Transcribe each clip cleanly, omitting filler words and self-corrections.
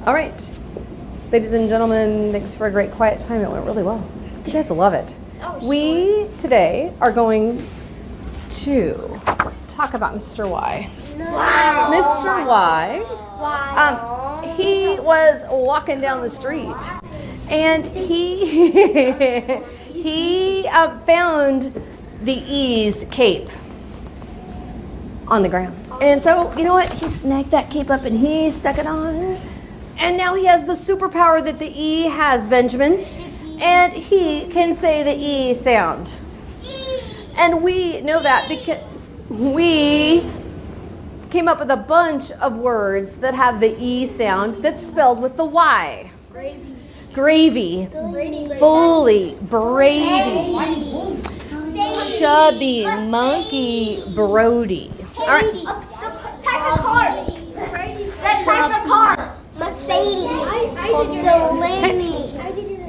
All right. Ladies and gentlemen, thanks for a great quiet time. It went really well. You guys will love it. We today are going to talk about Mr. Y. Wow. Mr. Y, Wow. he was walking down the street and he found the E's cape on the ground. And so, you know what? He snagged that cape up and he stuck it on. And now he has the superpower that the E has, Benjamin. And he can say the E sound. And we know that because we came up with a bunch of words that have the E sound that's spelled with the Y. Gravy. Bully. Brady. Chubby. Monkey. Brody. All right. Type of car. That type of car. Mercedes. Delaney.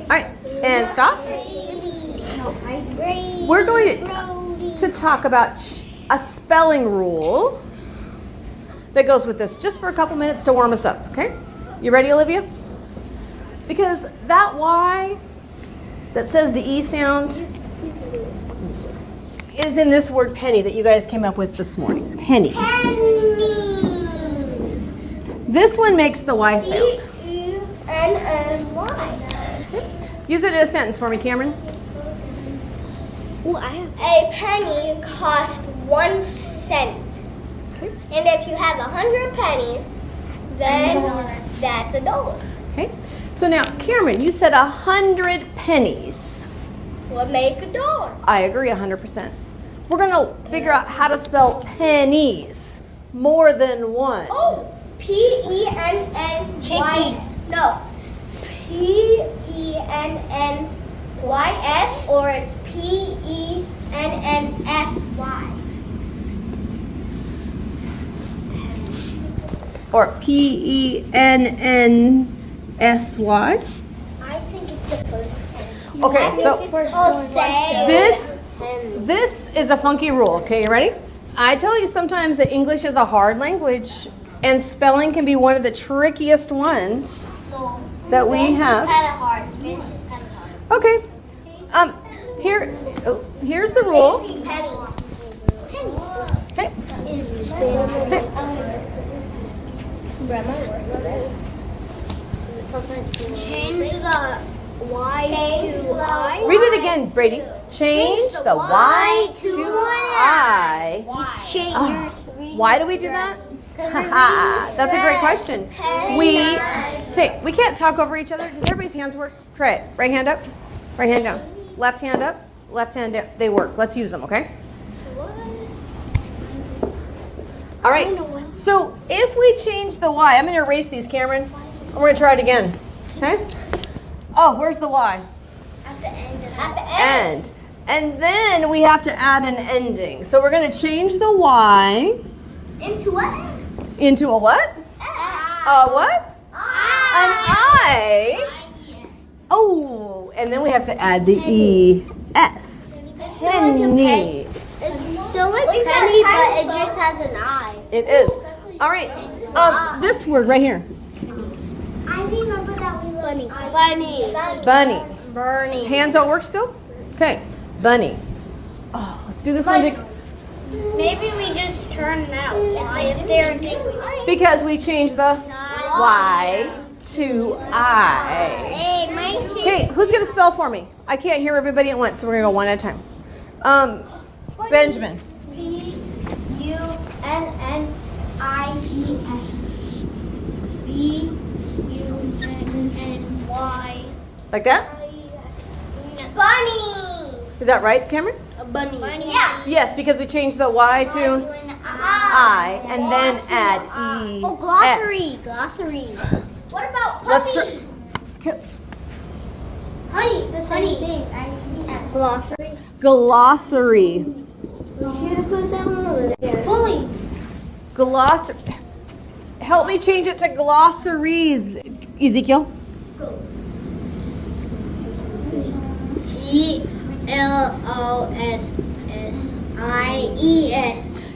All right. And stop. We're going to talk about a spelling rule that goes with this just for a couple minutes to warm us up, okay? You ready, Olivia? Because that Y that says the E sound is in this word penny that you guys came up with this morning. Penny. This one makes the Y sound. E-E-N-N-Y. Use it in a sentence for me, Cameron. A penny costs 1 cent. Okay. And if you have 100 pennies, then that's $1. Okay. So now, Cameron, you said 100 pennies. What make $1? I agree 100%. We're going to figure out how to spell pennies. More than one. Oh, P-E-N-N-Y. Chickies. No. P-E-N-N-Y-S or it's P-E-N-N-S-Y. Or P-E-N-N-S-Y. I think it's the first one. Okay, so this. this is a funky rule. Okay, you ready? I tell you sometimes that English is a hard language and spelling can be one of the trickiest ones that we have. Kind of hard. Spanish is kind of hard. Okay. Here's the rule. Okay. Change the Y to I. Read it again, Brady. Change the Y to I. Why do we do that? That's a great question. We can't talk over each other. Does everybody's hands work? Try it. Right hand up, right hand down. Left hand up, left hand down. They work. Let's use them, okay? All right. So if we change the Y, I'm going to erase these, Cameron. And we're going to try it again. Okay? Oh, where's the Y? At the end. End. And then we have to add an ending. So we're going to change the Y Into what? into a what? A what? An I. Oh, and then we have to add the E-S. Penny. It's still like penny, but it just has an I. It is. All right. This word right here. I remember that we Bunny. Bunny. Bernie. Hands don't work still? Okay. Bunny. Oh, let's do this one Maybe we just turn that Y if they're a thing. because we changed the Y to I. Hey, my Okay, who's going to spell for me? I can't hear everybody at once, so we're going to go one at a time. Benjamin. B-U-N-N-I-E-S. B-U-N-N-Y. Like that? Bunny. Is that right, Cameron? A bunny. Yeah. Yes, because we changed the Y to I and then add E. Oh, glossary. Glossary. What about Let's puppy? Honey. The same thing. Glossary. Glossary. We should have put that one over there. Bully. Glossary. Help me change it to glossaries, Ezekiel. Glosses.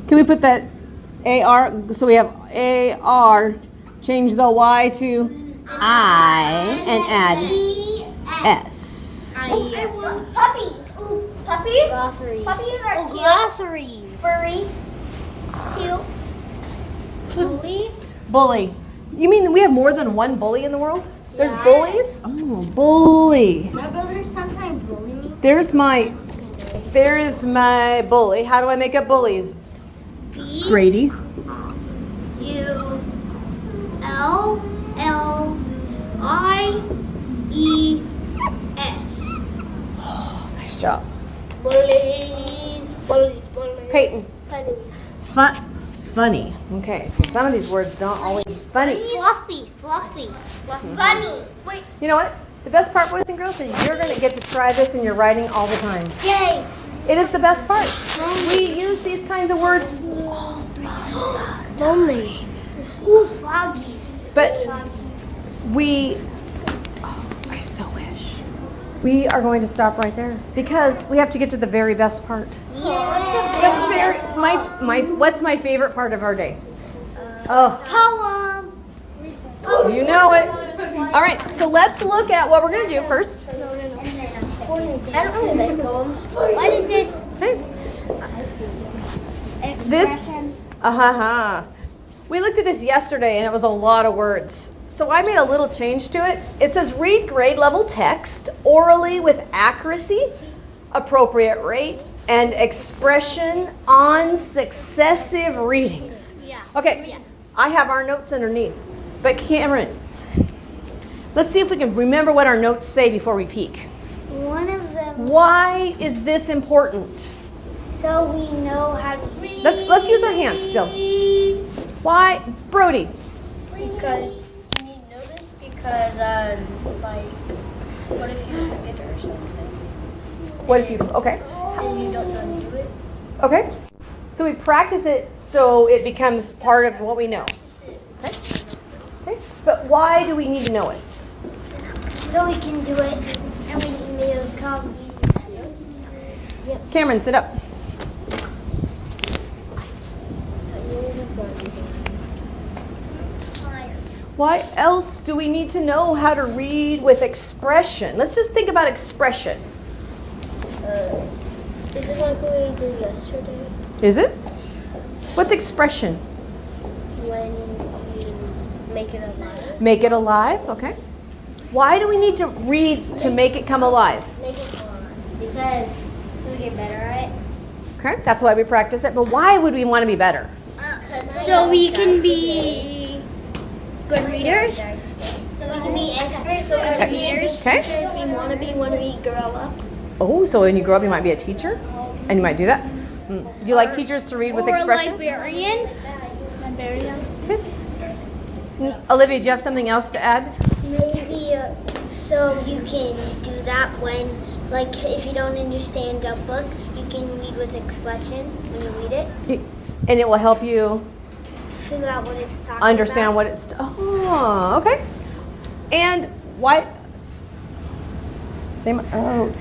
Can we put that AR? So we have AR. Change the Y to I and add S. Puppy. Puppies? Glossaries. Puppies are cute. Glossaries. Furry. Cute. Bully. Bully. You mean we have more than one bully in the world? There's Yeah. bullies? Oh, bully. My brother sometimes bully me. There is my bully. How do I make up bullies? B. Grady. U. L. L. I. E. S. Nice job. Bullies. Bullies. Bullies. Peyton. Funny. Funny. Okay, so some of these words don't always funny. Fluffy. Fluffy. Funny. Wait. You know what? The best part, boys and girls, is you're going to get to try this in your writing all the time. Yay. It is the best part. We use these kinds of words, Lonely. Ooh, froggy. but I so wish. We are going to stop right there because we have to get to the very best part. What's my favorite part of our day? Oh, Poem. you know it. All right, so let's look at what we're going to do first. I don't really like poems. What is this? Okay. Expression. We looked at this yesterday and it was a lot of words. So I made a little change to it. It says read grade level text orally with accuracy, appropriate rate, and expression on successive readings. Yeah. Okay, Yeah. I have our notes underneath. But Cameron, let's see if we can remember what our notes say before we peek. One of them. Why is this important? So we know how to read. Let's use our hands still. Why, Brody? Because you need to know this because like what if you forget or something What if you, okay. and you don't know to do it? Okay. So we practice it so it becomes part of what we know. Okay. Okay. But why do we need to know it? So we can do it and we can make a copy. Cameron, sit up. Why else do we need to know how to read with expression? Let's just think about expression. This is like what we did yesterday Is it? What's expression? when you make it alive. Make it alive, okay. Why do we need to read to make it come alive? Make it alive because we get better at it. Okay, that's why we practice it. But why would we want to be better? So we can be good readers. So we can be experts. So good readers. Okay. Teachers we want to be when we grow up. Oh, so when you grow up, you might be a teacher, and you might do that. You like teachers to read with Or a expression? librarian. Librarian. Okay. Olivia, do you have something else to add? Maybe so you can do that when, like, if you don't understand a book, you can read with expression when you read it. And it will help you Figure out what it's talking understand about. what it's. Oh, okay. And why? Same. Oh,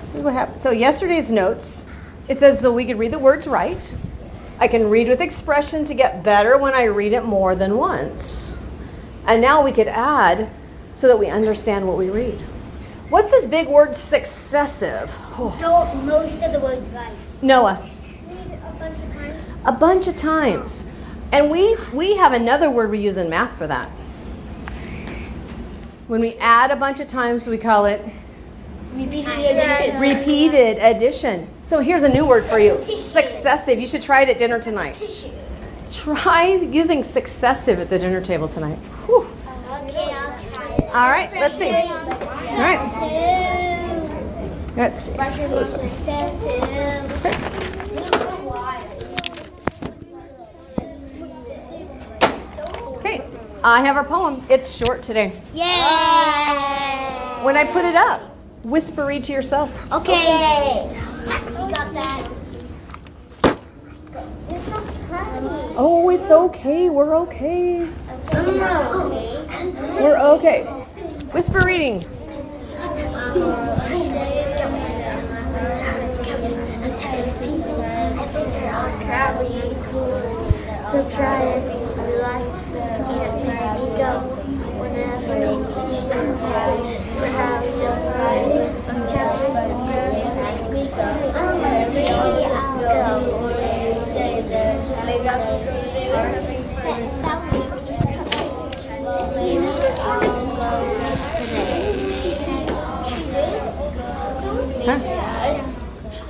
this is what happened. So yesterday's notes, it says so we could read the words right. I can read with expression to get better when I read it more than once. And now we could add so that we understand what we read. What's this big word successive? Oh. So most of the words right. Noah. Read it a bunch of times. A bunch of times. And we have another word we use in math for that. When we add a bunch of times, we call it repeated addition. So here's a new word for you. Successive. You should try it at dinner tonight. Try using successive at the dinner table tonight. Whew. Okay, I'll try it. All right, let's see. All right. Let's see. Let's go this way. Okay, I have our poem. It's short today. Yay! When I put it up, whisper read to yourself. Okay. You got that. It's so tiny. Oh, it's okay. We're okay. We're okay. Whisper reading. So try it. You like, you can't whenever we're having a ride with some cousins and girls, ask me go. Maybe I'll go. Or say that maybe I'll go there.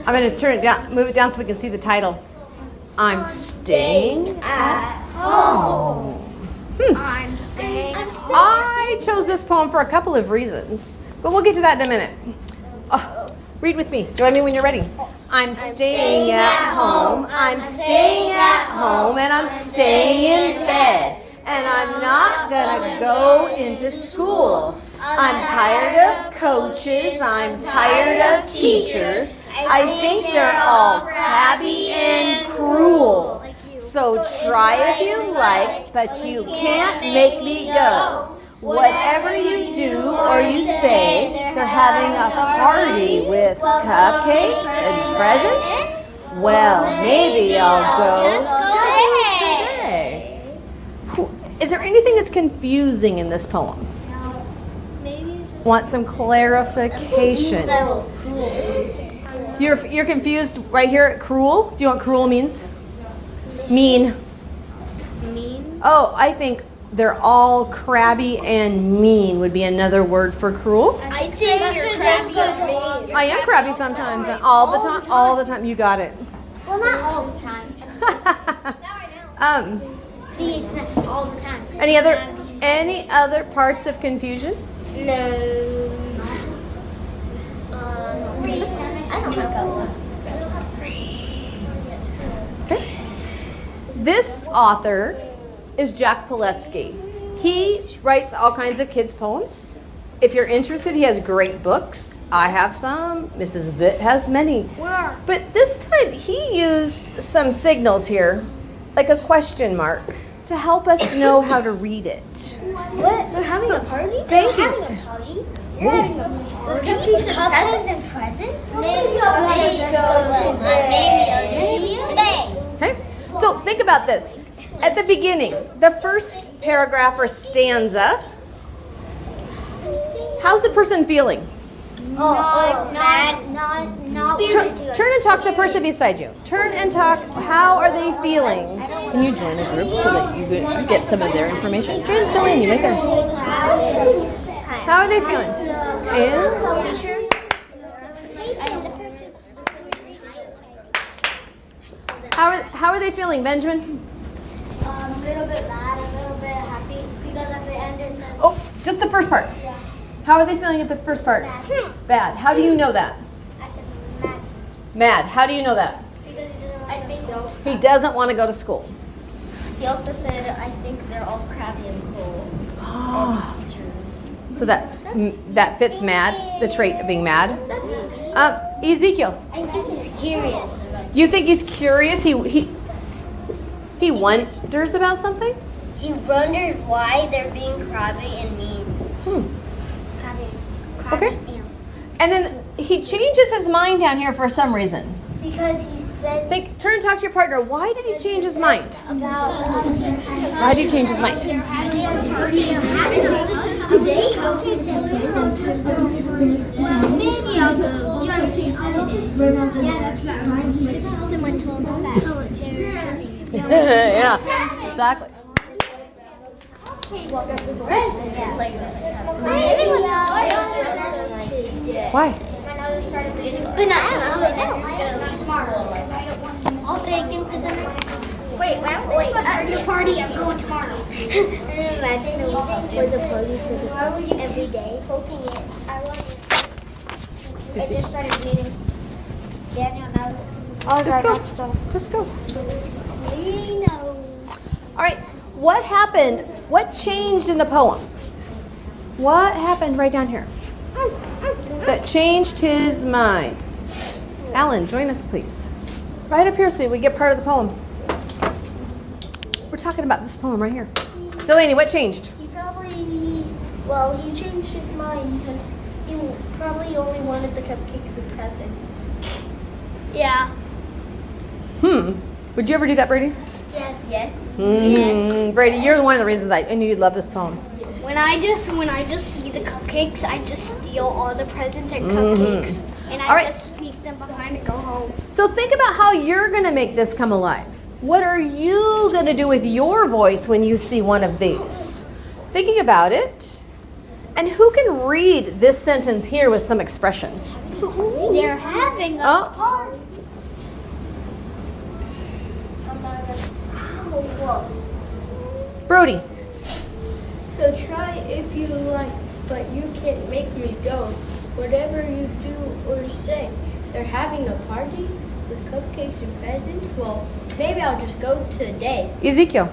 I'm going to turn it down, move it down so we can see the title. I'm staying at home. I'm staying. I chose this poem for a couple of reasons, but we'll get to that in a minute. Oh, read with me. Join me when you're ready. I'm staying at home. I'm staying at home, and I'm staying in bed. And I'm not gonna go into school. I'm tired of coaches. I'm tired of teachers. I think they're all crabby and cruel. So try if you like, but you can't make me go. Whatever you do or you say, they're having a party with cupcakes and presents. Well, maybe I'll go today. Is there anything that's confusing in this poem? Want some clarification? You're confused right here at cruel? Do you know what cruel means? Mean. Mean? Oh, I think they're all crabby and mean would be another word for cruel. I think you're crabby and mean. I am crabby sometimes, and all the time. You got it. Well, not all the time. See, it's not all the time. Any other parts of confusion? No. I don't know. Okay. This author is Jack Paletsky. He writes all kinds of kids' poems. If you're interested, he has great books. I have some. Mrs. Vitt has many. Where? But this time he used some signals here, like a question mark, to help us know how to read it. What? They're having a party? Thank you. Having a party? You're having a party. Cupcakes and presents? Maybe today. Okay? So think about this. At the beginning, the first paragraph or stanza, how's the person feeling? Not Turn and talk to the person beside you. Turn and talk. How are they feeling? Can you join a group so that you get some of their information? Join Jillian, you right there. How are they feeling? And how are they feeling, Benjamin? A little bit mad, a little bit happy, because at the end it says... Oh, just the first part. How are they feeling at the first part? Bad. How do you know that? I said mad. Mad. How do you know that? Because he doesn't want to go to school. He doesn't want to go to school. He also said, I think they're all crabby and cruel. All the teachers. So that fits mad, the trait of being mad. Ezekiel, I think he's curious. you think he's curious? He wonders about something? He wonders why they're being crabby and mean. Okay. And then he changes his mind down here for some reason. Because he said Turn and talk to your partner. Why did he change his mind? about Why did he change his mind? today. Maybe I'll go. Someone told him that. Yeah, exactly. Why? I'll take him to the... Wait, when I'm going to the party, I'm going tomorrow. And imagine it was a party for every day. Poking it. I just started reading. Daniel knows. Just go. He knows. All right. What happened? What changed in the poem? What happened right down here? That changed his mind. Alan, join us, please. Right up here so we get part of the poem. We're talking about this poem right here. Delaney, what changed? He changed his mind because he probably only wanted the cupcakes and presents. Yeah. Would you ever do that, Brady? Yes. Yes. Brady, you're one of the reasons I knew you'd love this poem. When I just see the cupcakes, I just steal all the presents and cupcakes, and All right. just sneak them behind and go home. So think about how you're going to make this come alive. What are you going to do with your voice when you see one of these? Thinking about it. And who can read this sentence here with some expression? They're having a Oh. party. Brody. So try if you like, but you can't make me go. Whatever you do or say, they're having a party with cupcakes and presents. Well, maybe I'll just go today. Ezekiel.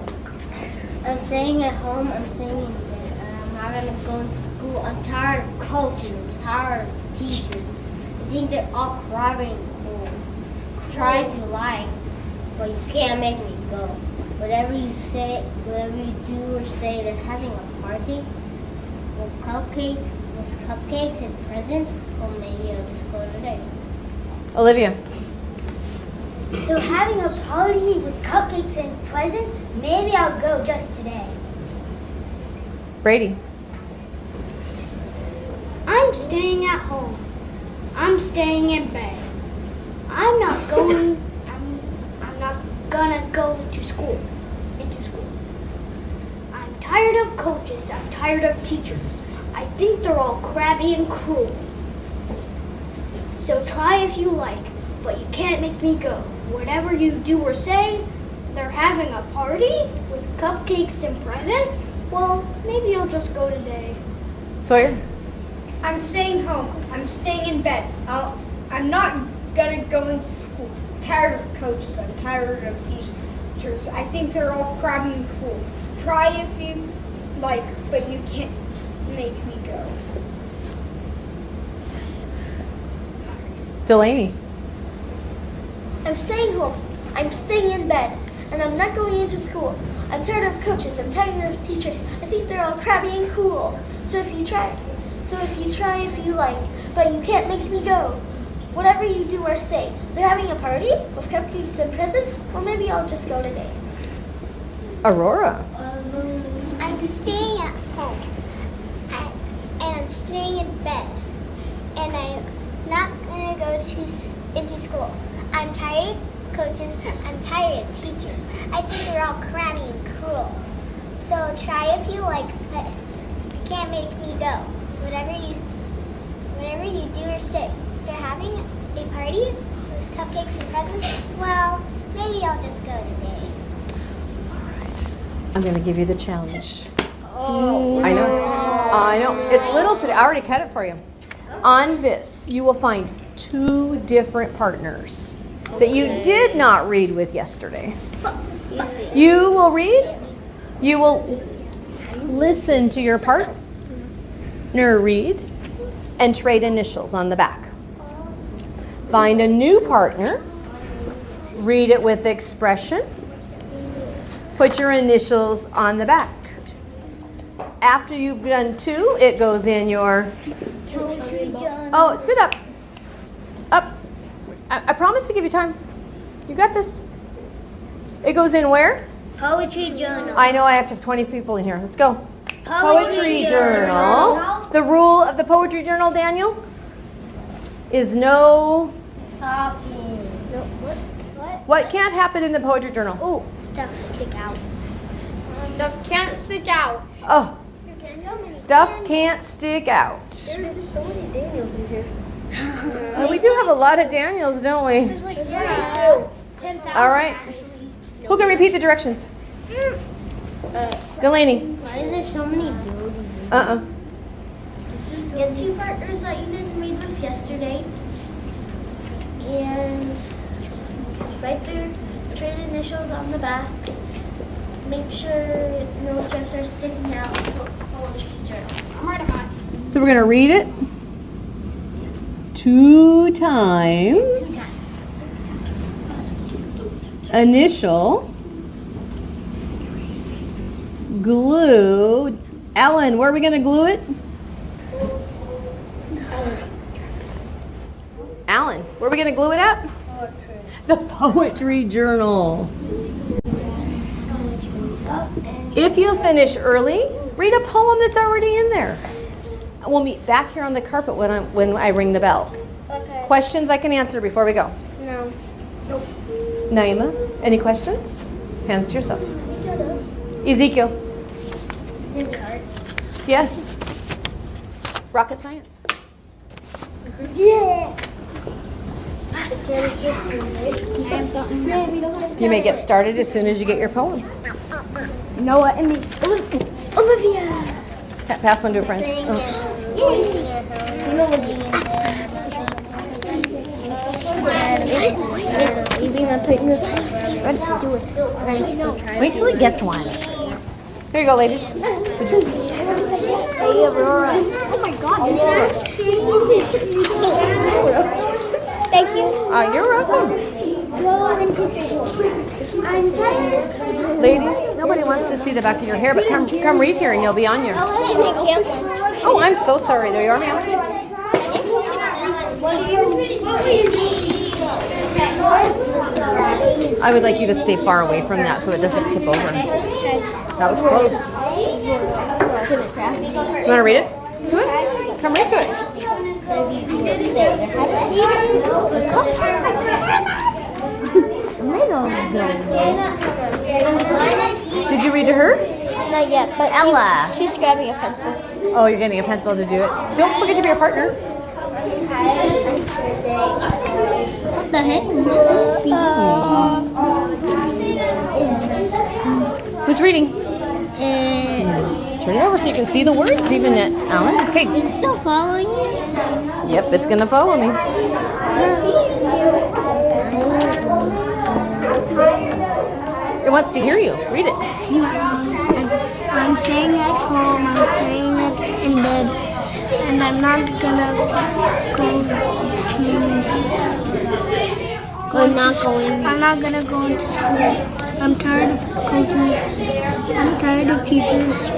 I'm staying at home. I'm staying in bed. I'm not gonna go to school. I'm tired of coaches. I'm tired of teachers. I think they're all crabbing home. Try if you like, but you can't make me go. Whatever you say, whatever you do or say, they're having a party with cupcakes and presents. Well, maybe I'll just go today. Olivia. They're having a party with cupcakes and presents. Maybe I'll go just today. Brady. I'm staying at home. I'm staying in bed. I'm not going. I'm not gonna go to school. I'm tired of coaches. I'm tired of teachers. I think they're all crabby and cruel. So try if you like, but you can't make me go. Whatever you do or say, they're having a party with cupcakes and presents. Well, maybe you'll just go today. Sawyer. I'm staying home. I'm staying in bed. I'm not gonna go into school. I'm tired of coaches. I'm tired of teachers. I think they're all crabby and cruel. Try if you like, but you can't make me go. Delaney. I'm staying home. I'm staying in bed. And I'm not going into school. I'm tired of coaches. I'm tired of teachers. I think they're all crabby and cruel. So if you try if you like, but you can't make me go. Whatever you do or say, they're having a party with cupcakes and presents, or maybe I'll just go today. Aurora. I'm staying at home, and I'm staying in bed, and I'm not gonna go into school. I'm tired of coaches. I'm tired of teachers. I think they're all crabby and cruel. So try if you like, but you can't make me go. Whatever you do or say, they're having a party with cupcakes and presents. Well, maybe I'll just go today. I'm going to give you the challenge. I know. It's little today. I already cut it for you. On this, you will find 2 different partners that you did not read with yesterday. You will read. You will listen to your partner read and trade initials on the back. Find a new partner. Read it with expression. Put your initials on the back. After you've done 2, it goes in your... Oh, sit up. Up. I promise to give you time. You got this. It goes in where? Poetry journal. I know I have to have 20 people in here. Let's go. Poetry journal. The rule of the poetry journal, Daniel, is no... Talking. No, what? What can't happen in the poetry journal? Oh, stuff stick out. Stuff can't stick out. Oh, stuff can't stick out. There's so many Daniels in here. We do have a lot of Daniels, don't we? There's like 10,000. All right. Who can repeat the directions? Delaney. Why is there so many buildings? Get 2 partners that you didn't read with yesterday. And write their trade initials on the back. Make sure no strips are sticking out. Poetry journal. I'm right on. So we're going to read it 2 times. Initial. Glue. Ellen, where are we going to glue it? Alan, where are we going to glue it at? Poetry. The poetry journal. If you finish early, Read a poem that's already in there. We'll meet back here on the carpet when I ring the bell. Okay. Questions I can answer before we go. No. Naima, any questions? Hands to yourself. Ezekiel. Yes. Rocket science. Yeah. You may get started as soon as you get your poem. Noah and me. Olivia. Pass one to a friend. Wait till he gets one. Here you go, ladies. Oh my God. Thank you. You're welcome. I'm tired. Ladies, nobody wants to see the back of your hair, but come read here and you'll be on your. Thank you. Oh, I'm so sorry. There you are, ma'am. I would like you to stay far away from that so it doesn't tip over. That was close. You want to read it? To it? Come read to it. Did you read to her? Not yet, but Ella. she's grabbing a pencil. Oh, you're getting a pencil to do it. Don't forget to be your partner. What the heck? Who's reading? Turn it over so you can see the words even, Alan. Okay. Is it still following you? Yep, it's going to follow me. It wants to hear you. Read it. I'm staying at home, I'm staying in bed, and I'm not gonna I'm not gonna go into school. I'm tired of coaches. I'm tired of teachers.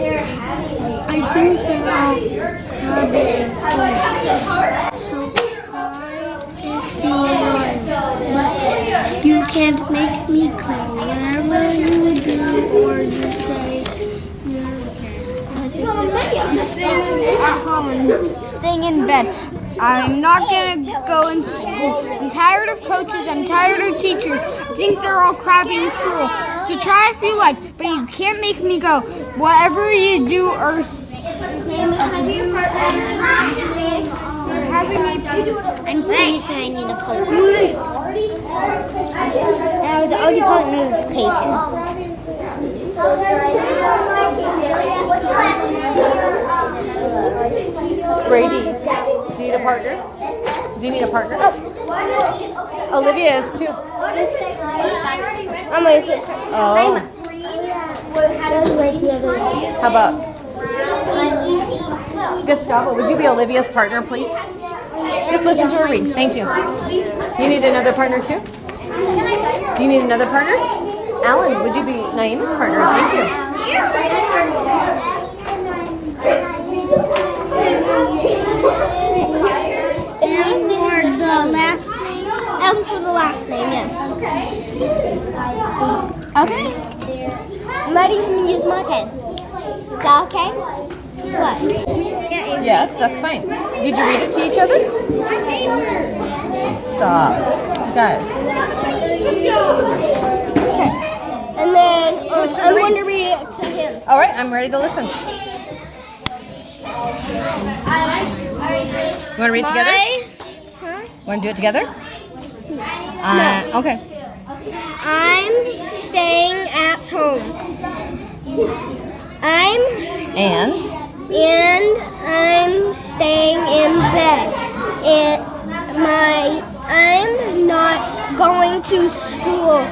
I think they're all garbage. So try if you want, but you can't make me cry. Whatever you do or just say, staying in bed. I'm not gonna go into school. I'm tired of coaches. I'm tired of teachers. I think they're all crappy and cruel. So try if you like, but you can't make me go. Whatever you do or I'm finished and I need a partner. The only partner is Peyton. Brady, do you need a partner? Do you need a partner? Olivia is too. I'm ready for it. Oh. How about Gustavo? Would you be Olivia's partner, please? Just listen to her read. Thank you. You need another partner too? Do you need another partner? Alan, would you be Naeem's partner? Thank you. For the last name, yes. Okay. I'm ready to use my pen. Is that okay? What? Yes, that's fine. Did you read it to each other? Stop. Guys. Okay. And then I'm going to read it to him. All right, I'm ready to listen. You want to read it together? Want to do it together? No. Okay. I'm staying at home. I'm staying in bed. I'm not going to school.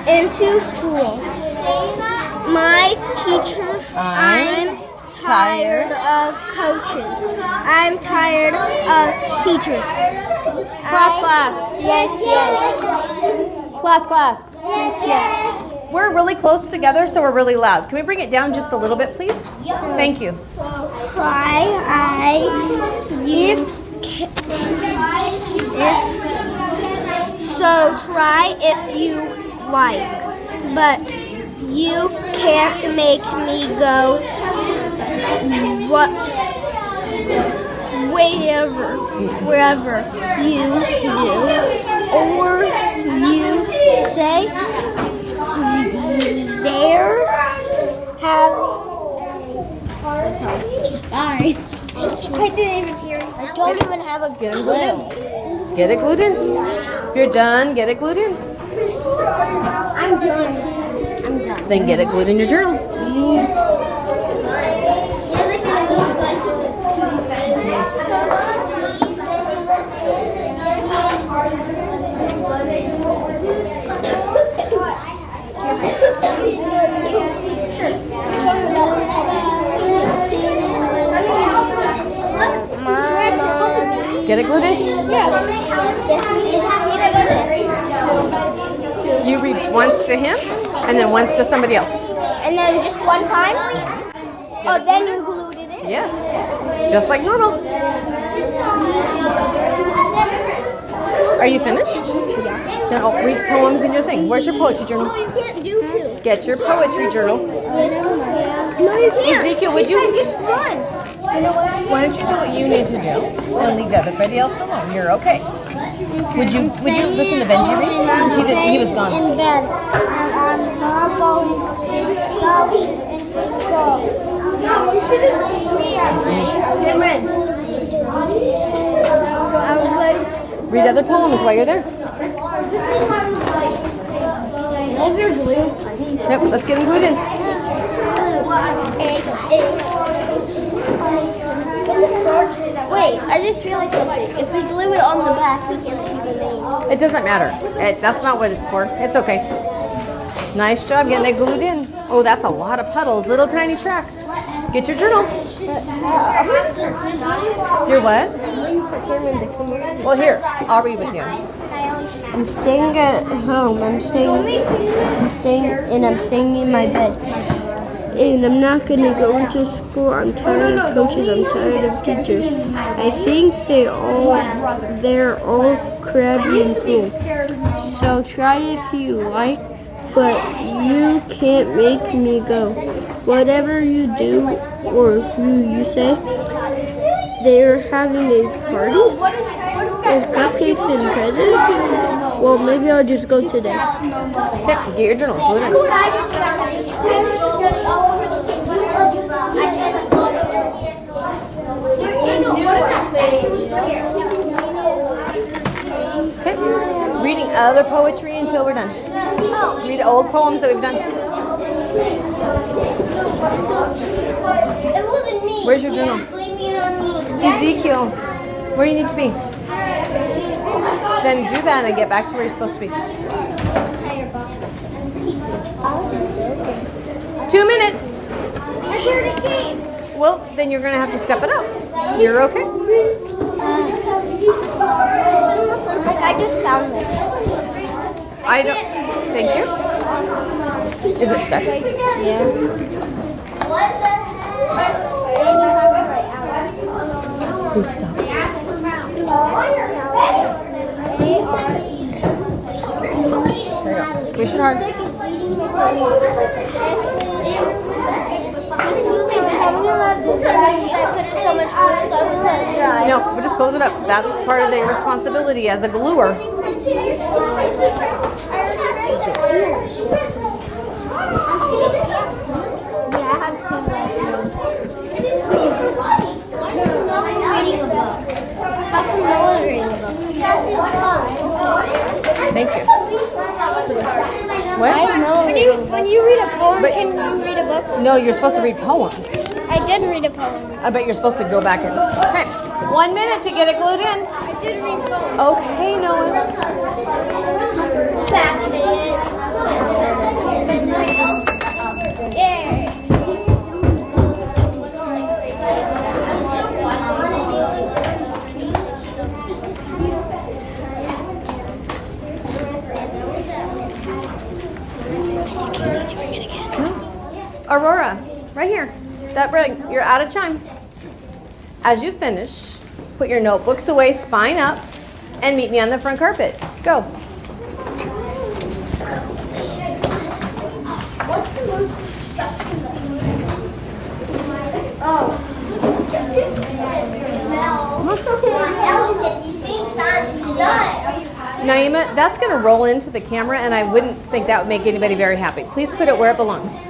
My teacher. I'm tired of coaches. I'm tired of teachers. Class. Yes. Class. Yes. We're really close together, so we're really loud. Can we bring it down just a little bit, please? Thank you. Try if you like, but you can't make me go. what, wherever you do, or you say there have. Sorry. I didn't even hear. I don't even have a Get it glue. glued in. Get it glued in. If you're done, get it glued in. I'm done. Then get it glued in your journal. Get it glued in? You read once to him and then once to somebody else. And then just one time? Oh, then you glued it in. Yes. Just like normal. Are you finished? Yeah. Then I'll read poems in your thing. Where's your poetry journal? No, you can't do two. Get your poetry journal. No, you can't. Ezekiel, would you? Just one. Why don't you do what you need to do and leave everybody else alone? You're okay. Would you listen to Benji read? He was gone. In bed. And I'm not going to go. You should have seen me at night. Cameron. I was like, Read other poems while you're there. love your glue. Yep, let's get them glued in. Wait, I just realized something. If we glue it on the back, we can't see the names. It doesn't matter. That's not what it's for. It's okay. Nice job getting it glued in. Oh, that's a lot of puddles, little tiny tracks. Get your journal. Your what? Well, here, I'll read with you. I'm staying at home. I'm staying in my bed. And I'm not gonna go into school. I'm tired of coaches. I'm tired of teachers. I think they're all crabby and cool. So try if you like, but you can't make me go. Whatever you do or who you say, they're having a party with cupcakes and presents. Well, maybe I'll just go today. Here, get your journal. Glue it in. Okay. Reading other poetry until we're done. Read old poems that we've done. It wasn't me. Where's your journal? Blame it on me. Ezekiel, where do you need to be? Then do that and get back to where you're supposed to be. 2 minutes. I heard a key. Well, then you're going to have to step it up. You're okay? I just found this. I don't. Thank you. Is it stuck? Yeah. What the heck? Please stop. Push it hard. No, we'll just close it up. That's part of the responsibility as a gluer. Thank you. What? When you read a poem, can you read a book? No, you're supposed to read poems. I did read a poem. I bet you're supposed to go back and. Okay, 1 minute to get it glued in. I did read poems. Okay, Noah. Aurora, right here. That ring. You're out of time. As you finish, put your notebooks away, spine up, and meet me on the front carpet. Go. Oh. Naima, that's going to roll into the camera, and I wouldn't think that would make anybody very happy. Please put it where it belongs.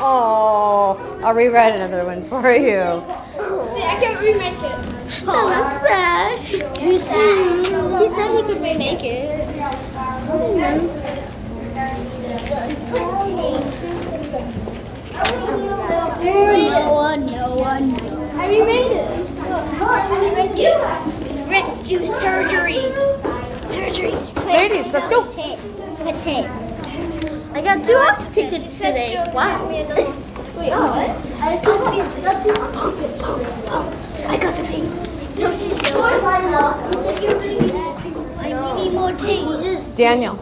Oh, I'll rewrite another one for you. See, I can't remake it. Oh, that's sad. He said he could remake it. No one. I remade it. Let's do surgery. Surgery. Ladies, let's go. With tape. I got 2 oxygen today. Wow. Wait, oh, I got the tape. I need more tape. Daniel,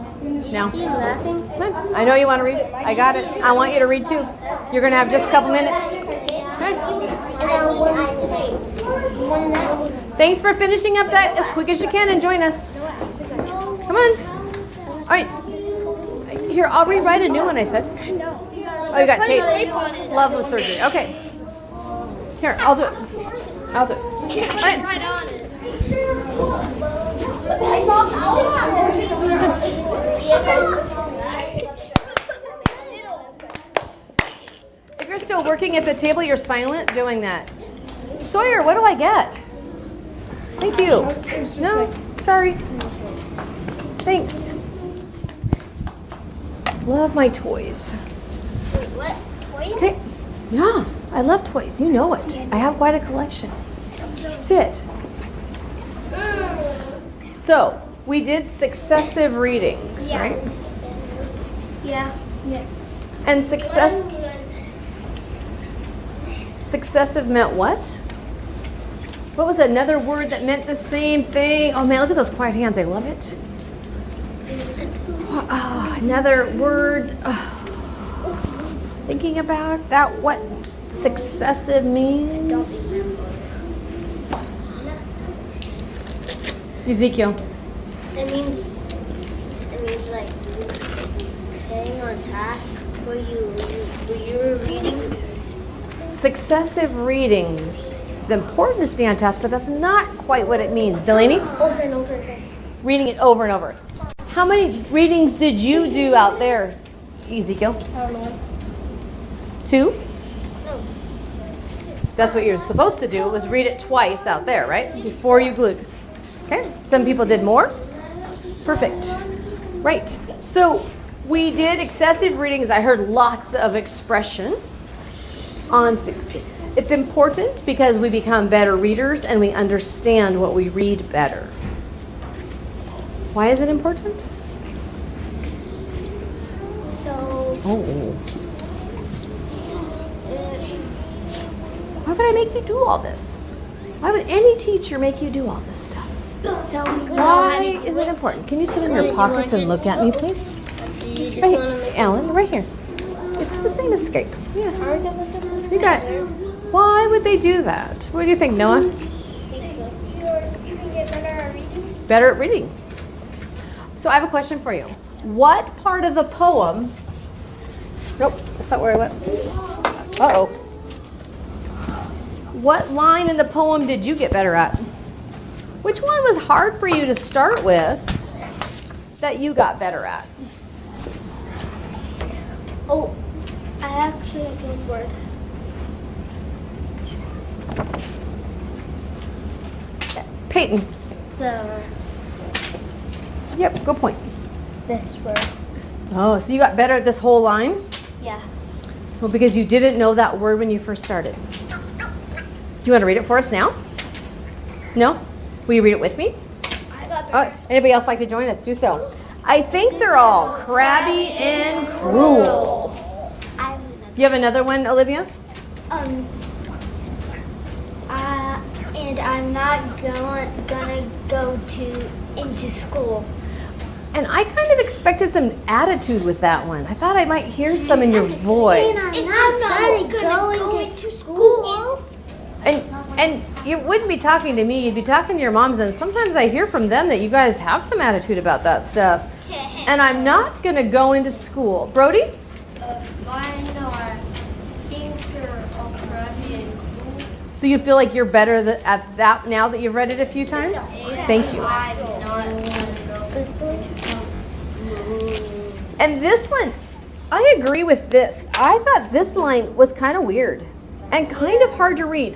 now. You laughing? Come on. I know you want to read. I got it. I want you to read too. You're going to have just a couple minutes. Okay. Thanks for finishing up that as quick as you can and join us. Come on. All right. Here, I'll rewrite a new one, I said. No. Oh, you got tape. Love the surgery. Okay. Here, I'll do it. I'll do it. All right. Right on it. If you're still working at the table, you're silent doing that. Sawyer, what do I get? Thank you. No, sorry. Thanks. Love my toys. Wait, what? Toys? Okay. Yeah, I love toys. You know it. I have quite a collection. Sit. So, we did successive readings, Yeah. right? Yeah. Yes. And successive meant what? What was another word that meant the same thing? Oh man, look at those quiet hands. I love it. Oh, another word. Oh. Thinking about that, what successive means? Ezekiel. It means like staying on task where you were reading. Successive readings. It's important to stay on task, but that's not quite what it means. Delaney? Over and over again. Reading it over and over. How many readings did you do out there, Ezekiel? I don't know. 2? No. That's what you're supposed to do, was read it twice out there, right? Before you glued. Okay, some people did more. Perfect. Right, so we did excessive readings. I heard lots of expression on 16. It's important because we become better readers and we understand what we read better. Why is it important? So. Oh. Why would I make you do all this? Why would any teacher make you do all this stuff? Why is it important? Can you sit in your pockets and look at me, please? Right here. Alan, right here. It's the same as Skype. Yeah. You got it. Why would they do that? What do you think, Noah? You can get better at reading. Better at reading. So I have a question for you. What part of the poem... Nope, that's not where I went. Uh-oh. What line in the poem did you get better at? Which one was hard for you to start with that you got better at? Oh, I actually have one word. Peyton. Yep, good point. This word. Oh, so you got better at this whole line? Yeah. Well, because you didn't know that word when you first started. Do you want to read it for us now? No? Will you read it with me? I got better. Oh, anybody else like to join us? Do so. I think they're all crabby and cruel. You have another one, Olivia? And I'm not gonna go into school. And I kind of expected some attitude with that one. I thought I might hear some in your voice. And I'm not gonna go into school. And you wouldn't be talking to me, you'd be talking to your moms, and sometimes I hear from them that you guys have some attitude about that stuff. And I'm not going to go into school. Brody? Mine are picture of karate and cool. So you feel like you're better at that now that you've read it a few times? Thank you. I'm not gonna go. And this one, I agree with this. I thought this line was kind of weird and kind of hard to read.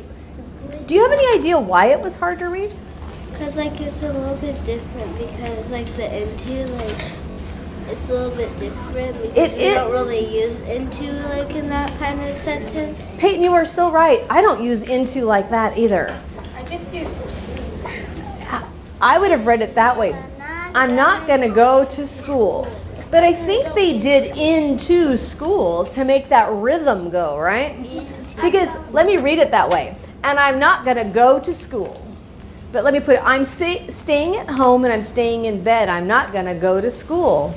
Do you have any idea why it was hard to read? Because like it's a little bit different because like the into like it's a little bit different because you don't really use into like in that kind of sentence. Peyton, you are so right. I don't use into like that either. I just use. I would have read it that way. I'm not going to go to school. But I think they did into school to make that rhythm go, right? Because let me read it that way. And I'm not going to go to school. But let me put it, I'm staying at home and I'm staying in bed. I'm not going to go to school.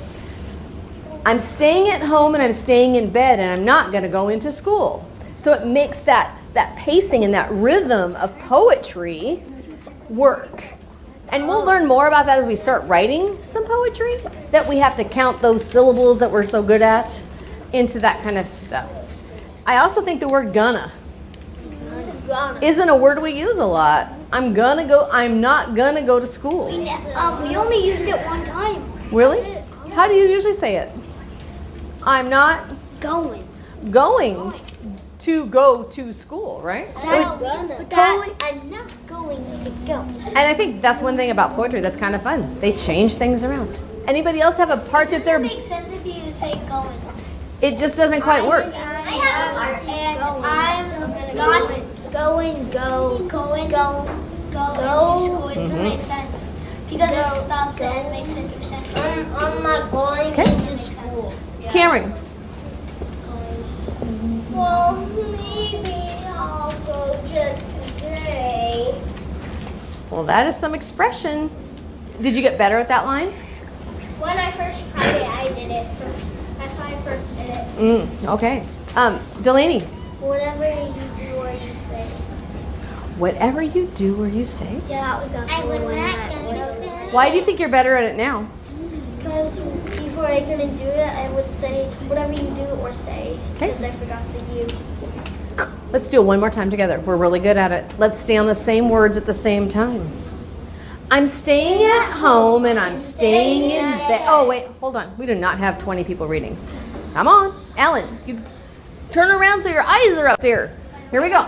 I'm staying at home and I'm staying in bed and I'm not going to go into school. So it makes that pacing and that rhythm of poetry work. And we'll learn more about that as we start writing some poetry, that we have to count those syllables that we're so good at into that kind of stuff. I also think the word gonna isn't a word we use a lot. I'm not gonna go to school. We only used it one time. Really? How do you usually say it? I'm not Going. going to go to school, right? Totally. I'm not going to go. And I think that's one thing about poetry that's kind of fun. They change things around. Anybody else have a part that they're... It makes sense if you say going. It just doesn't quite work. I have a part. And I'm not going, go to school. It doesn't make sense. Because it stops and makes it do sense. I'm not going to school. Cameron. Well, maybe I'll go just today. Well, that is some expression. Did you get better at that line? When I first tried it, I did it. That's why I first did it. Okay. Delaney. Whatever you do or you say. Whatever you do or you say. Yeah, that was actually one that. Why do you think you're better at it now? Because before I couldn't do it, I would say whatever you do or say. Because I forgot the you. Let's do it one more time together. We're really good at it. Let's stay on the same words at the same time. I'm staying at home and I'm staying in bed. Oh, wait, hold on. We do not have 20 people reading. Come on. Alan, you turn around so your eyes are up here. Here we go.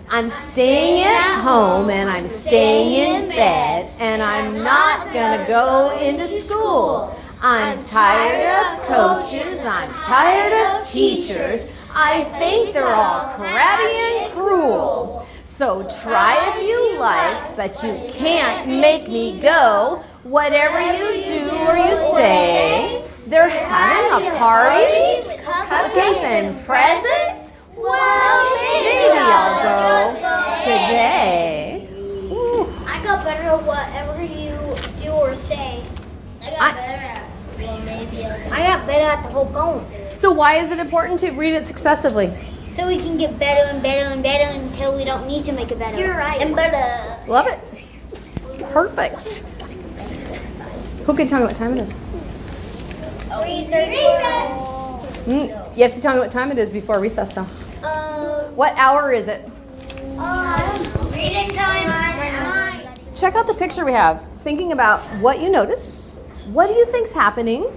I'm staying at home and I'm staying in bed and I'm not gonna go into school. I'm tired of coaches, I'm tired of teachers. I think they're all crabby and cruel. So try if you like, but you can't make me go. Whatever you do or you say, they're having a party, cupcakes and presents. Well, maybe I'll go today. Ooh. I got better at whatever you do or say. I got better at the whole poem. So why is it important to read it successively? So we can get better and better and better until we don't need to make it better. You're right. And better. Love it. Perfect. Who can tell me what time it is? Recess. You have to tell me what time it is before recess, though. What hour is it? Reading time. Check out the picture we have. Thinking about what you notice. What do you think's happening?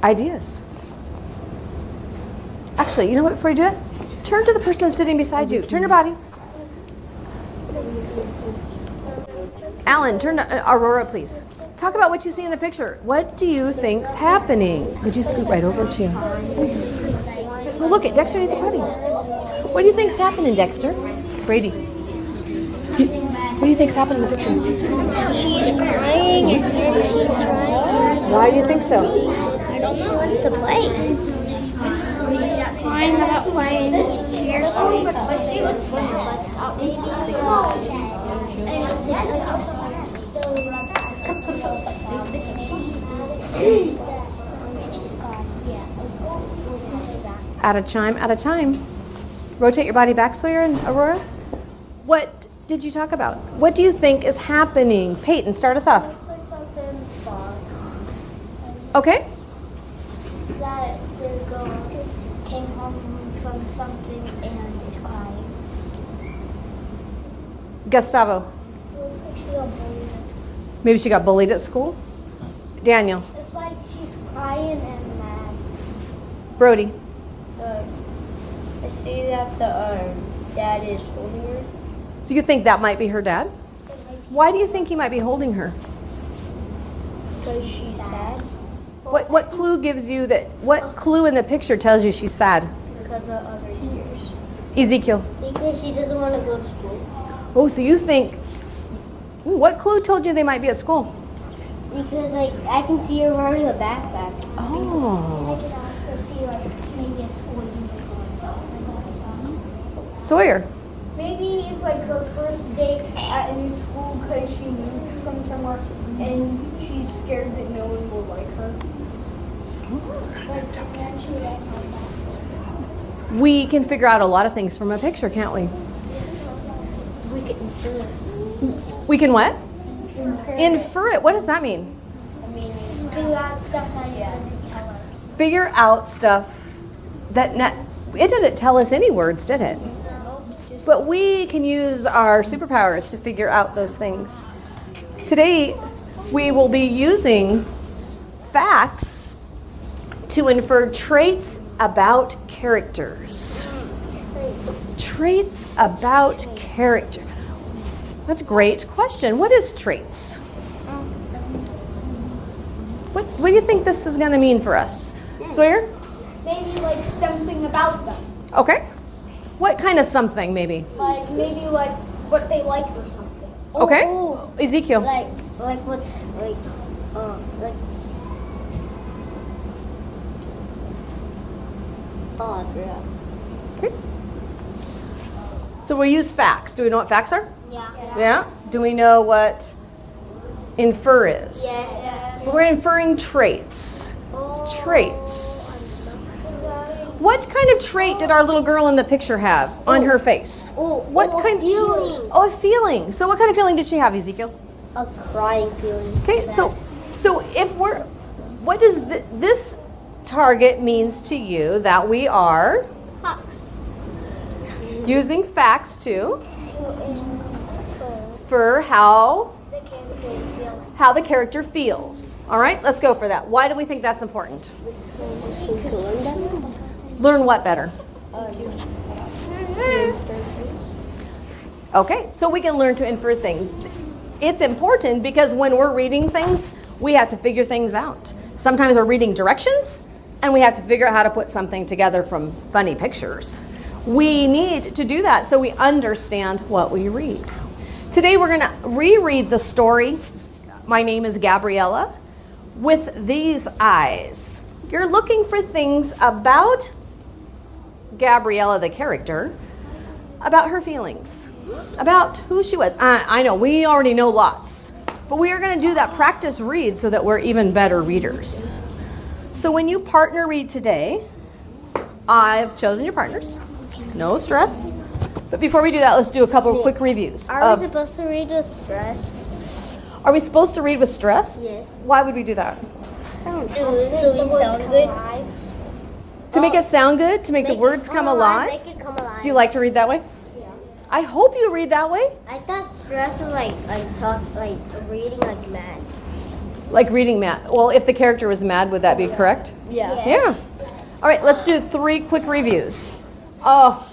Ideas. Actually, you know what, before you do it, turn to the person sitting beside you. Turn your body. Alan, turn to Aurora, please. Talk about what you see in the picture. What do you think's happening? Would you scoot right over to? Well, look at Dexter at the party. What do you think's happening, Dexter? Brady. What do you think's happening in the picture? She's crying and then she's trying. Why do you think so? I don't know what's to play. I'm not playing. Cheers. I see what's At a chime, at a time. Rotate your body back, Sawyer and Aurora. What did you talk about? What do you think is happening? Peyton, start us off. Okay. That the girl came home from something and is crying. Gustavo. It looks like she got bullied. Maybe she got bullied at school. Daniel. It's like she's crying and mad. Brody. I see that the dad is holding her. So you think that might be her dad? Why do you think he might be holding her? Because she's sad. What clue gives you that? What clue in the picture tells you she's sad? Because of other tears. Ezekiel. Because she doesn't want to go to school. Oh, so you think? What clue told you they might be at school? Because I can see her wearing a backpack. Oh. I can also see maybe a school uniform. Sawyer. Maybe it's like her first day at a new school because she moved from somewhere and she's scared that no one will like her. But then she would have come back. We can figure out a lot of things from a picture, can't we? We could infer. We can what? Infer it. What does that mean? I mean, figure out stuff that it doesn't tell us. Figure out stuff that it didn't tell us any words, did it? But we can use our superpowers to figure out those things. Today, we will be using facts to infer traits about characters. Traits about character. That's a great question. What is traits? What do you think this is going to mean for us? Sawyer? Maybe like something about them. Okay. What kind of something, maybe? Like maybe like what they like or something. Okay. Oh, Ezekiel. like what's like. Oh, I forgot. Okay. So we use facts. Do we know what facts are? Yeah. Yeah? Do we know what infer is? Yes. We're inferring traits. Traits. What kind of trait did our little girl in the picture have on her face? What kind? Feeling. Oh, a feeling. So what kind of feeling did she have, Ezekiel? A crying feeling. Okay, so if we're, what does this target means to you that we are Fox. using facts to for how The character is feeling. the character feels. All right, let's go for that. Why do we think that's important? So we can learn that. Learn what better? Okay, so we can learn to infer things. It's important because when we're reading things, we have to figure things out. Sometimes we're reading directions and we have to figure out how to put something together from funny pictures. We need to do that so we understand what we read. Today we're going to reread the story, My Name is Gabriella, with these eyes. You're looking for things about Gabriella, the character, about her feelings, about who she was. I know, we already know lots, but we are going to do that practice read so that we're even better readers. So when you partner read today, I've chosen your partners. No stress. But before we do that, let's do a couple of quick reviews. Are we supposed to read with stress? Are we supposed to read with stress? Yes. Why would we do that? So we sound good? To make it sound good? To make the words come alive? Make it come alive. Do you like to read that way? Yeah. I hope you read that way. I thought stress was like reading like mad. Like reading mad. Well, if the character was mad, would that be correct? Yeah. Yeah. All right, let's do 3 quick reviews. Oh,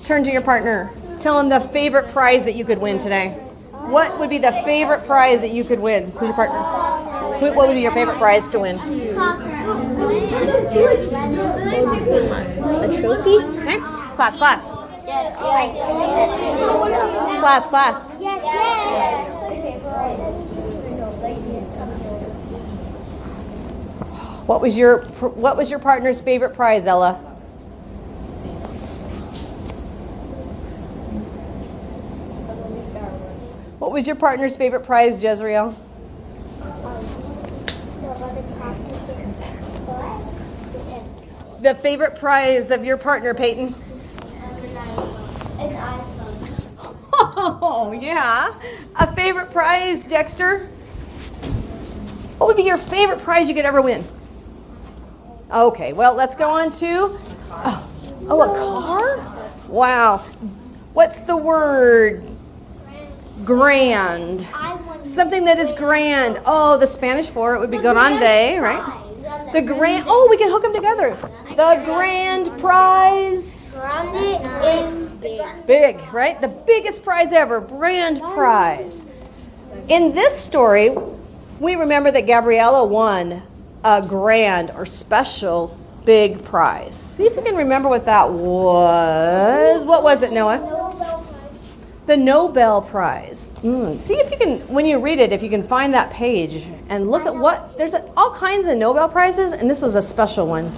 turn to your partner. Tell them the favorite prize that you could win today. What would be the favorite prize that you could win? Who's your partner? What would be your favorite prize to win? A trophy? Okay. Class. Yes. Class. Yes. What was your partner's favorite prize, Ella? What was your partner's favorite prize, Jezreel? The favorite prize of your partner, Peyton? An iPhone. Oh, yeah. A favorite prize, Dexter? What would be your favorite prize you could ever win? Okay, well, let's go on to, a car? Wow. What's the word? Grand. Something that is grand. Oh, the Spanish for it would be grande, right? The grand, oh, we can hook them together. The grand prize. Grande is big. Big, right? The biggest prize ever, grand prize. In this story, we remember that Gabriella won a grand or special big prize. See if you can remember what that was. What was it, Noah? Nobel Prize. The Nobel Prize. See if you can, when you read it, if you can find that page and look at what, there's all kinds of Nobel Prizes, and this was a special one.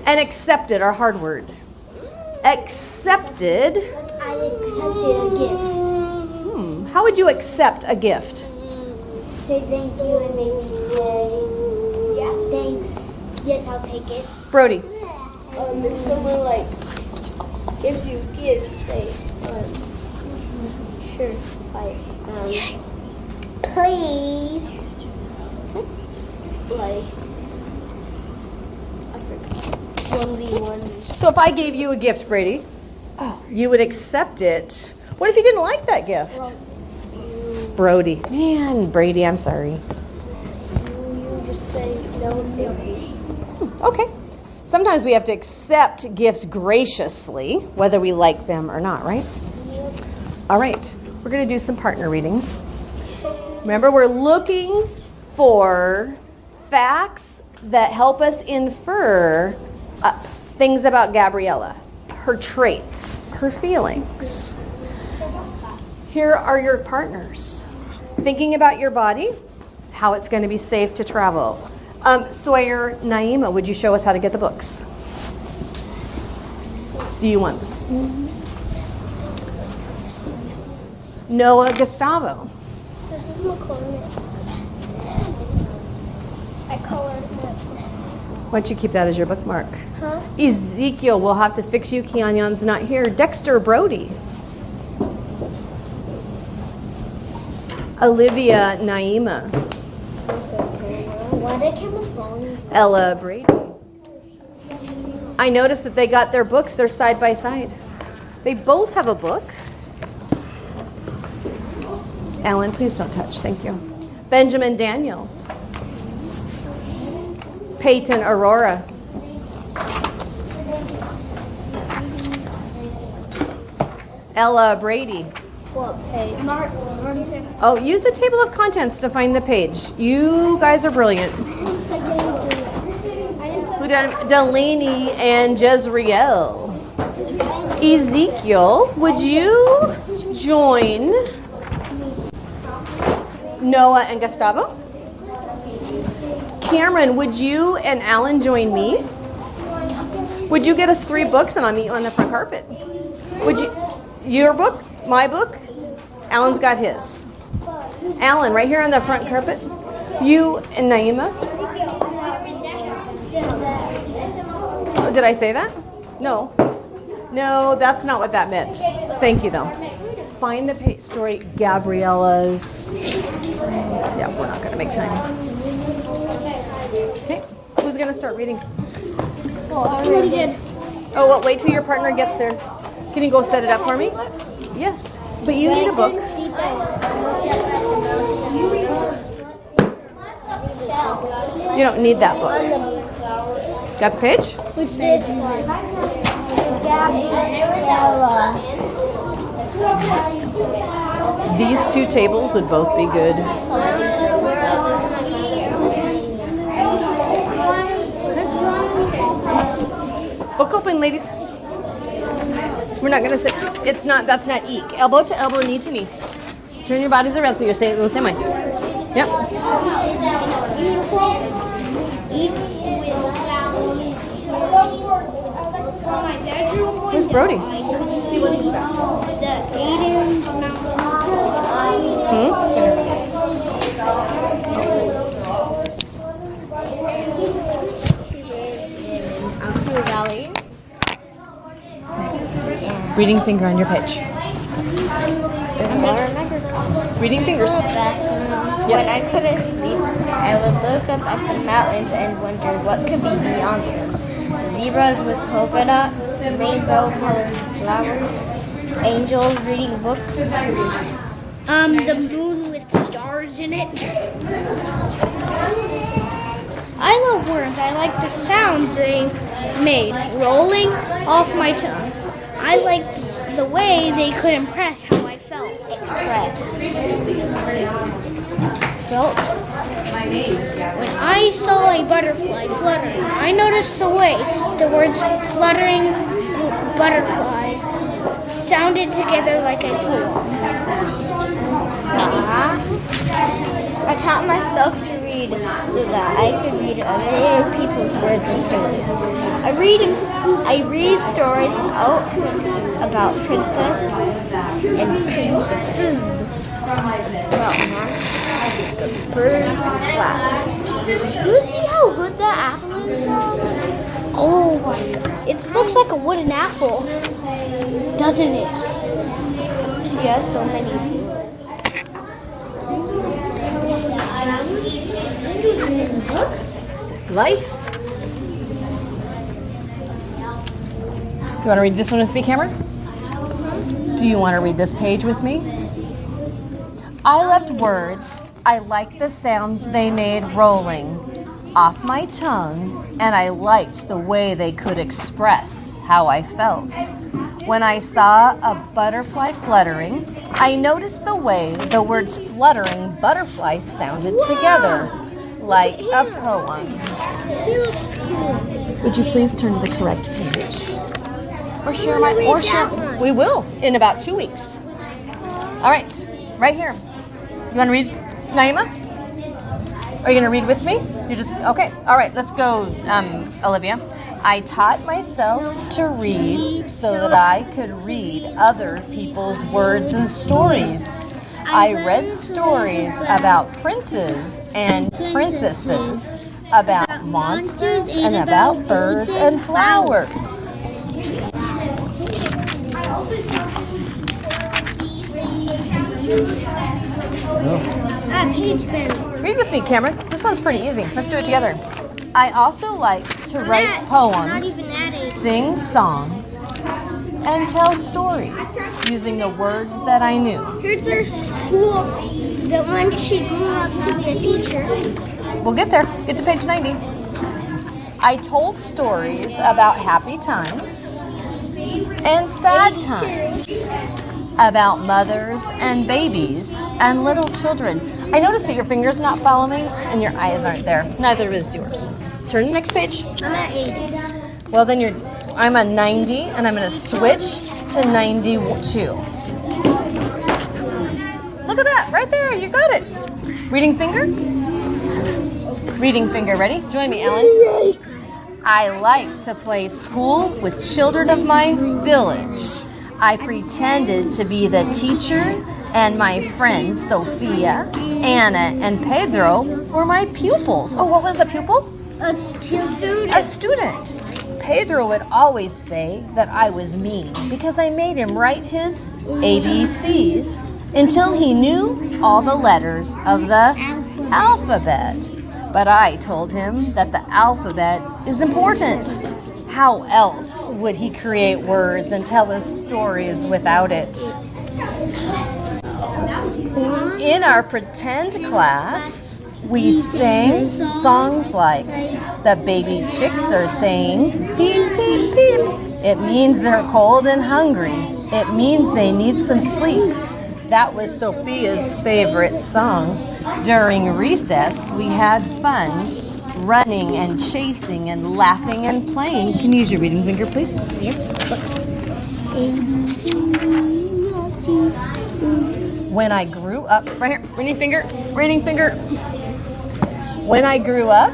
And accepted, our hard word. Accepted. I accepted a gift. How would you accept a gift? Say thank you and maybe say yes. Thanks. Yes, I'll take it. Brody. If someone like gives you gifts, say, sure, like, Yes. Please. like, I forgot. 1v1. So if I gave you a gift, Brady, you would accept it. What if you didn't like that gift? Brody. Man, Brady, I'm sorry. You just say no, thank you. Okay. Sometimes we have to accept gifts graciously, whether we like them or not, right? All right. We're going to do some partner reading. Remember, we're looking for facts that help us infer things about Gabriella, her traits, her feelings. Here are your partners. Thinking about your body, how it's going to be safe to travel. Sawyer, Naima, would you show us how to get the books? Do you want this? Noah, Gustavo. This is McCormick. I colored it. Why don't you keep that as your bookmark? Huh? Ezekiel, we'll have to fix you. Keonion's not here. Dexter, Brody. Olivia, Naima. Why did camouflage? Ella, Brady. I noticed that they got their books. They're side by side. They both have a book. Ellen, please don't touch. Thank you. Benjamin, Daniel. Peyton, Aurora. Ella, Brady. What page? Oh, use the table of contents to find the page. You guys are brilliant. Delaney and Jezreel. Ezekiel, would you join Noah and Gustavo? Cameron, would you and Alan join me? Would you get us 3 books and I'll meet you on the front carpet? Would you? Your book? My book? Alan's got his. Alan, right here on the front carpet. You and Naima. Oh, did I say that? No. No, that's not what that meant. Thank you, though. Find the story, Gabriella's. Yeah, we're not going to make time. Okay, who's going to start reading? Oh, I already did. Oh, well, wait till your partner gets there. Can you go set it up for me? Yes, but you need a book. You don't need that book. Got the page? Which page? These 2 tables would both be good. Book open, ladies. We're not going to sit. It's not, that's not eek. Elbow to elbow, knee to knee. Turn your bodies around so you're staying the same way. Yep. Where's Brody? Allie. Reading finger on your page. There's more. Remember Reading fingers. best. When I couldn't sleep, I would look up at the mountains and wonder what could be beyond them. Zebras with polka dots, rainbow-colored flowers, angels reading books. The moon with stars in it. I love words. I like the sounds they made rolling off my tongue. I like the way they could impress how I felt. Express. Felt. When I saw a butterfly fluttering, I noticed the way the words fluttering butterfly sounded together like a poem. I taught myself to read so that I could read other people's words and stories. I read stories about princess and princesses, about monsters, birds and flowers. You see how good that apple is now? Oh my god. It looks like a wooden apple, doesn't it? She has so many words. Lice. You want to read this one with me, Cameron? Do you want to read this page with me? I loved words. I liked the sounds they made rolling off my tongue, and I liked the way they could express how I felt. When I saw a butterfly fluttering, I noticed the way the words fluttering butterfly sounded together, like a poem. Would you please turn to the correct page? Or share my, or share, we will, in about 2 weeks. All right, right here. You want to read, Naima? Are you going to read with me? You're just, okay. All right, let's go, Olivia. I taught myself to read so that I could read other people's words and stories. I read stories about princes and princesses, about monsters, and about birds and flowers. Read with me, Cameron. This one's pretty easy. Let's do it together. I also like to write poems, sing songs, and tell stories using the words that I knew. Here's their school that when she grew up to be a teacher. We'll get there. Get to page 90. I told stories about happy times and sad times, about mothers and babies and little children. I noticed that your finger's not following and your eyes aren't there. Neither is yours. Turn to the next page. I'm at 80. Well, then I'm on 90 and I'm going to switch to 92. Look at that, right there, you got it. Reading finger? Reading finger, ready? Join me, Ellen. I like to play school with children of my village. I pretended to be the teacher, and my friends Sophia, Anna, and Pedro were my pupils. Oh, what was a pupil? A student. A student. Pedro would always say that I was mean because I made him write his ABCs until he knew all the letters of the alphabet. But I told him that the alphabet is important. How else would he create words and tell us stories without it? In our pretend class, we sang songs like, the baby chicks are saying, peep, peep, peep. It means they're cold and hungry. It means they need some sleep. That was Sophia's favorite song. During recess, we had fun, running and chasing and laughing and playing. Can you use your reading finger, please? Here, look. When I grew up, right here, reading finger, reading finger. When I grew up,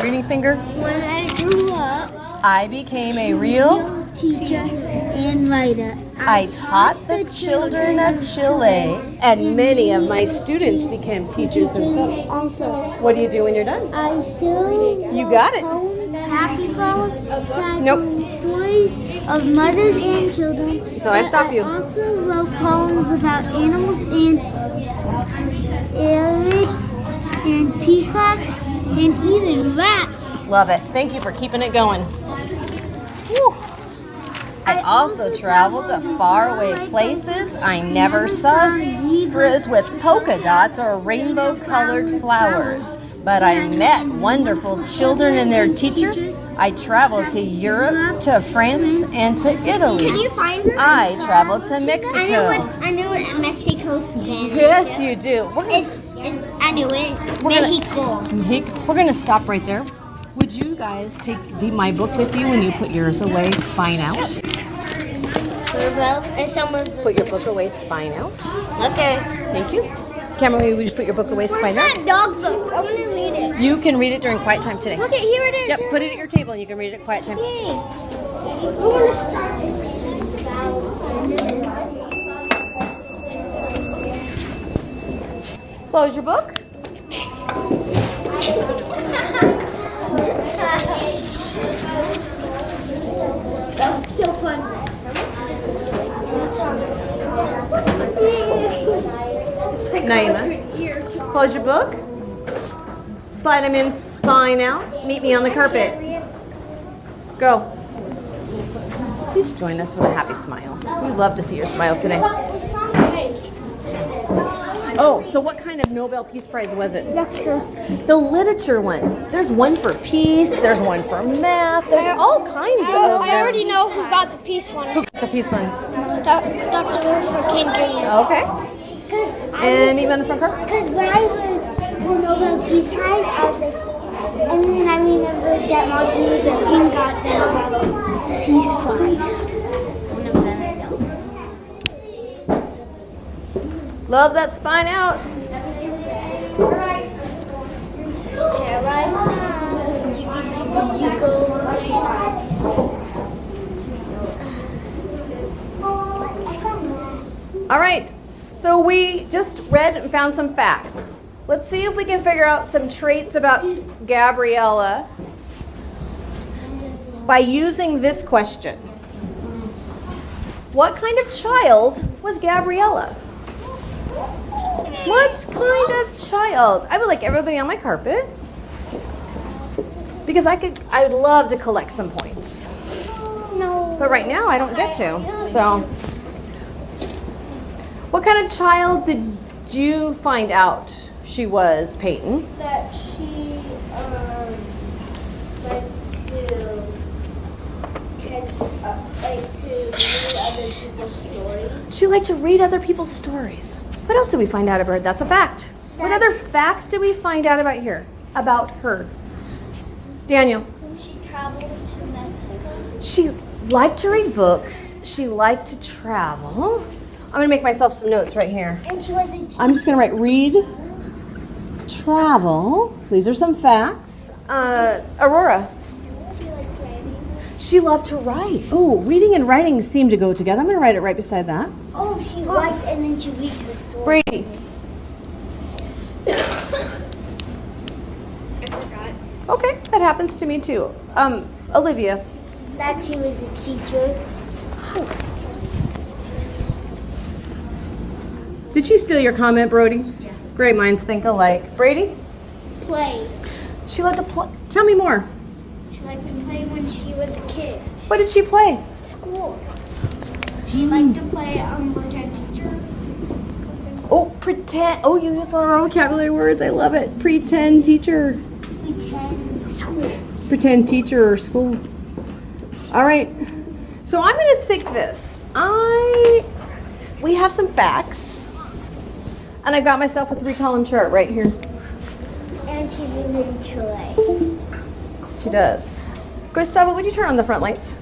reading finger. When I grew up, I became a real teacher and writer. I taught the children of Chile, and many of my students became teachers themselves. Also, What do you do when you're done? I still You got it. happy boat that Nope. stories of mothers and children. So I stop you. I also wrote poems about animals and parrots and peacocks and even rats. Love it. Thank you for keeping it going. Whew. I also traveled to faraway places. I never saw zebras with polka dots or rainbow-colored flowers. But I met wonderful children and their teachers. I traveled to Europe, to France, and to Italy. Can you find her? I traveled to Mexico. I knew what Mexico's Spanish. Yes, you do. I knew it. Mexico. We're going to stop right there. Would you guys take my book with you when you put yours away, spine out? Put your book away, spine out. Okay. Thank you. Cameron, would you put your book away, spine out? Where's that dog book? I want to read it. You can read it during quiet time today. Okay, here it is. Yep, put it at your table and you can read it at quiet time. Yay. Close your book. So fun. Naima, close your book. Slide them in, spine out. Meet me on the carpet. Go. Please join us with a happy smile. We love to see your smile today. Oh, so what kind of Nobel Peace Prize was it? The literature one. There's one for peace. There's one for math. There's all kinds of them. I already know who got the peace one. Who got the peace one? Dr. King Green. Okay. And meet me on the front carpet. Because when I heard the Nobel Peace Prize, I was like, and then I remembered that Martin Luther King got the Nobel Peace Prize. Love that spine out. All right. So we just read and found some facts. Let's see if we can figure out some traits about Gabriella by using this question. What kind of child was Gabriella? What kind of child? I would like everybody on my carpet because I'd love to collect some points. No. But right now I don't get to. So what kind of child did you find out she was, Peyton? That she She liked to read other people's stories. What else did we find out about her? That's a fact. What other facts did we find out about her? Daniel. She traveled to Mexico. She liked to read books. She liked to travel. I'm going to make myself some notes right here. And she was a teacher. I'm just going to write read, travel. These are some facts. Aurora. She liked writing. She loved to write. Oh, reading and writing seem to go together. I'm going to write it right beside that. Oh, she liked and then she read her story. Brady. I forgot. Okay, that happens to me too. Olivia. That she was a teacher. Did she steal your comment, Brody? Yeah. Great minds think alike. Brady? Play. She loved to play. Tell me more. She liked to play when she was a kid. What did she play? School. She liked to play pretend teacher. Oh, pretend. Oh, you use a lot of vocabulary words. I love it. Pretend teacher. Pretend school. Pretend teacher or school. All right. So I'm going to take this. We have some facts. And I've got myself a 3-column chart right here. And she lives in Chile. She does. Gustavo, would you turn on the front lights?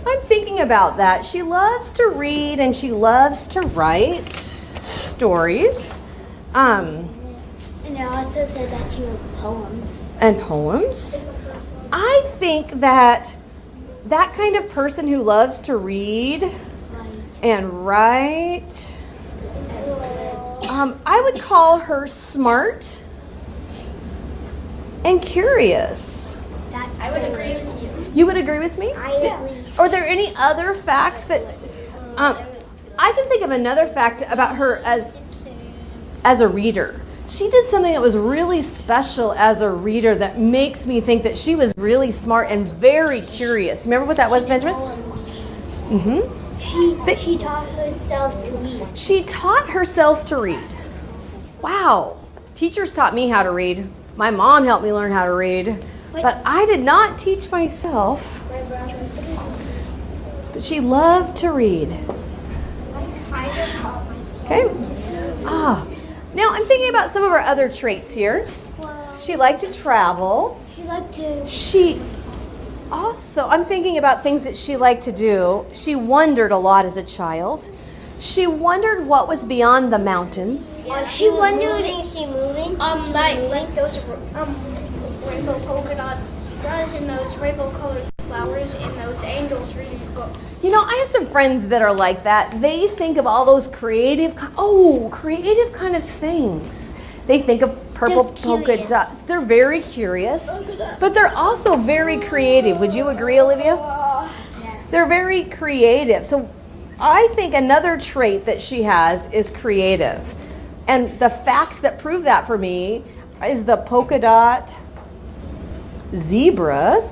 I'm thinking about that. She loves to read and she loves to write stories. And it also said that she wrote poems. And poems. I think that kind of person who loves to read and write, I would call her smart and curious. That I would agree with you. You would agree with me? I agree. Are there any other facts that I can think of another fact about her as a reader. She did something that was really special as a reader that makes me think that she was really smart and very curious. Remember what that was, Benjamin? Mm-hmm. She taught herself to read. She taught herself to read. Wow. Teachers taught me how to read. My mom helped me learn how to read. But I did not teach myself. But she loved to read. Okay. Now I'm thinking about some of her other traits here. She liked to travel. I'm thinking about things that she liked to do. She wondered a lot as a child. She wondered what was beyond the mountains. She wondered. She moving. Like those rainbow polka dot dots and those rainbow colored flowers and those angels reading books. You know, I have some friends that are like that. They think of all those creative kind of things. They think of purple polka dots. They're very curious, but they're also very creative. Would you agree, Olivia? They're very creative. So I think another trait that she has is creative. And the facts that prove that for me is the polka dot zebra,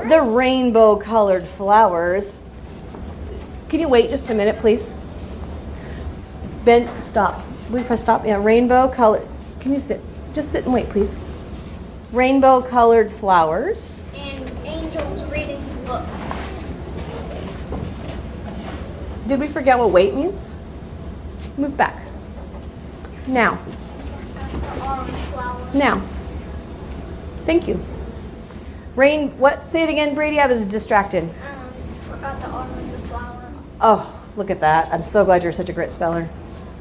the rainbow colored flowers. Can you wait just a minute, please? Ben, stop. We press stop. Yeah, rainbow colored. Can you sit? Just sit and wait, please. Rainbow colored flowers. And angels reading books. Did we forget what wait means? Move back. Now. Now. Thank you. What? Say it again, Brady. I was distracted. Forgot the orange flower. Oh, look at that. I'm so glad you're such a great speller.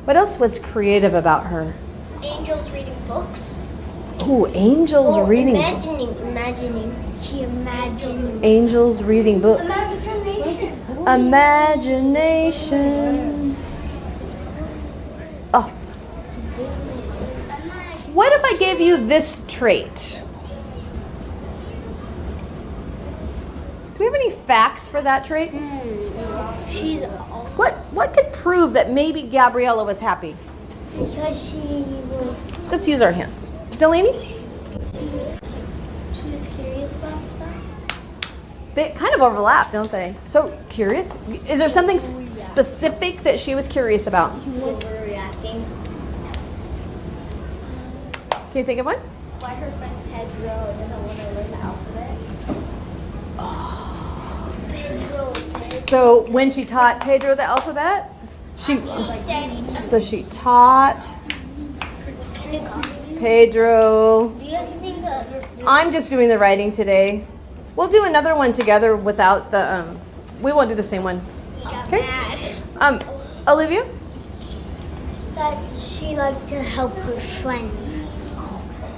What else was creative about her? Angels reading books. Oh, angels reading. Imagining. She imagined. Angels reading books. Imagination. Imagination. Oh. What if I gave you this trait? Do we have any facts for that trait? What could prove that maybe Gabriella was happy? Because she was. Let's use our hands. Delaney? She was curious about stuff. They kind of overlap, don't they? So curious. Is there something specific that she was curious about? Overreacting. Can you think of one? Why her friend Pedro doesn't want to learn the alphabet? So when she taught Pedro the alphabet, she taught Pedro. Do you think that? I'm just doing the writing today. We'll do another one together without the we won't do the same one. Okay? Olivia? That she liked to help her friends.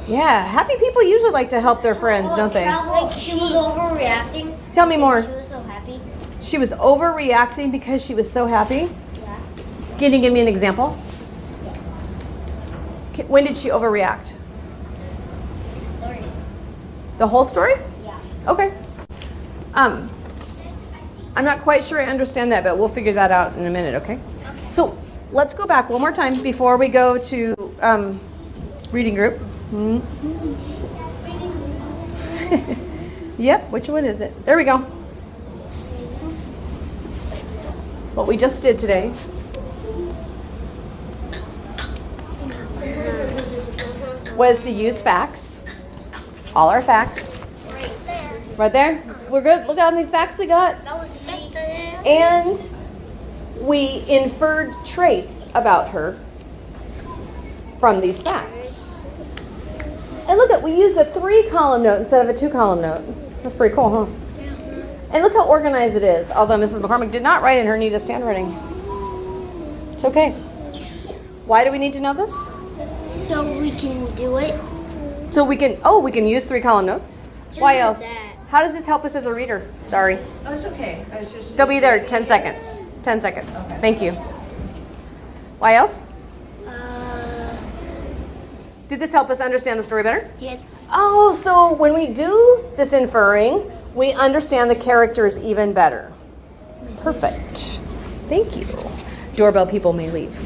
Yeah, happy people usually like to help their friends, don't they? Like she was overreacting. Tell me more. She was so happy. She was overreacting because she was so happy? Yeah. Can you give me an example? When did she overreact? Story. The whole story? Yeah. Okay. I'm not quite sure I understand that, but we'll figure that out in a minute, okay? So let's go back one more time before we go to reading group. Yep, which one is it? There we go. What we just did today. Was to use facts. All our facts. Right there. We're good. Look how many facts we got. And we inferred traits about her from these facts. And look at, we used a 3-column note instead of a 2-column note. That's pretty cool, huh? And look how organized it is. Although Mrs. McCormick did not write in her neatest handwriting. It's okay. Why do we need to know this? So we can do it. So we can use 3-column notes. Why else? How does this help us as a reader? Sorry. Oh, it's okay. I was just. They'll be there 10 seconds. 10 seconds. Thank you. Why else? Did this help us understand the story better? Yes. Oh, so when we do this inferring, we understand the characters even better. Perfect. Thank you. Doorbell people may leave.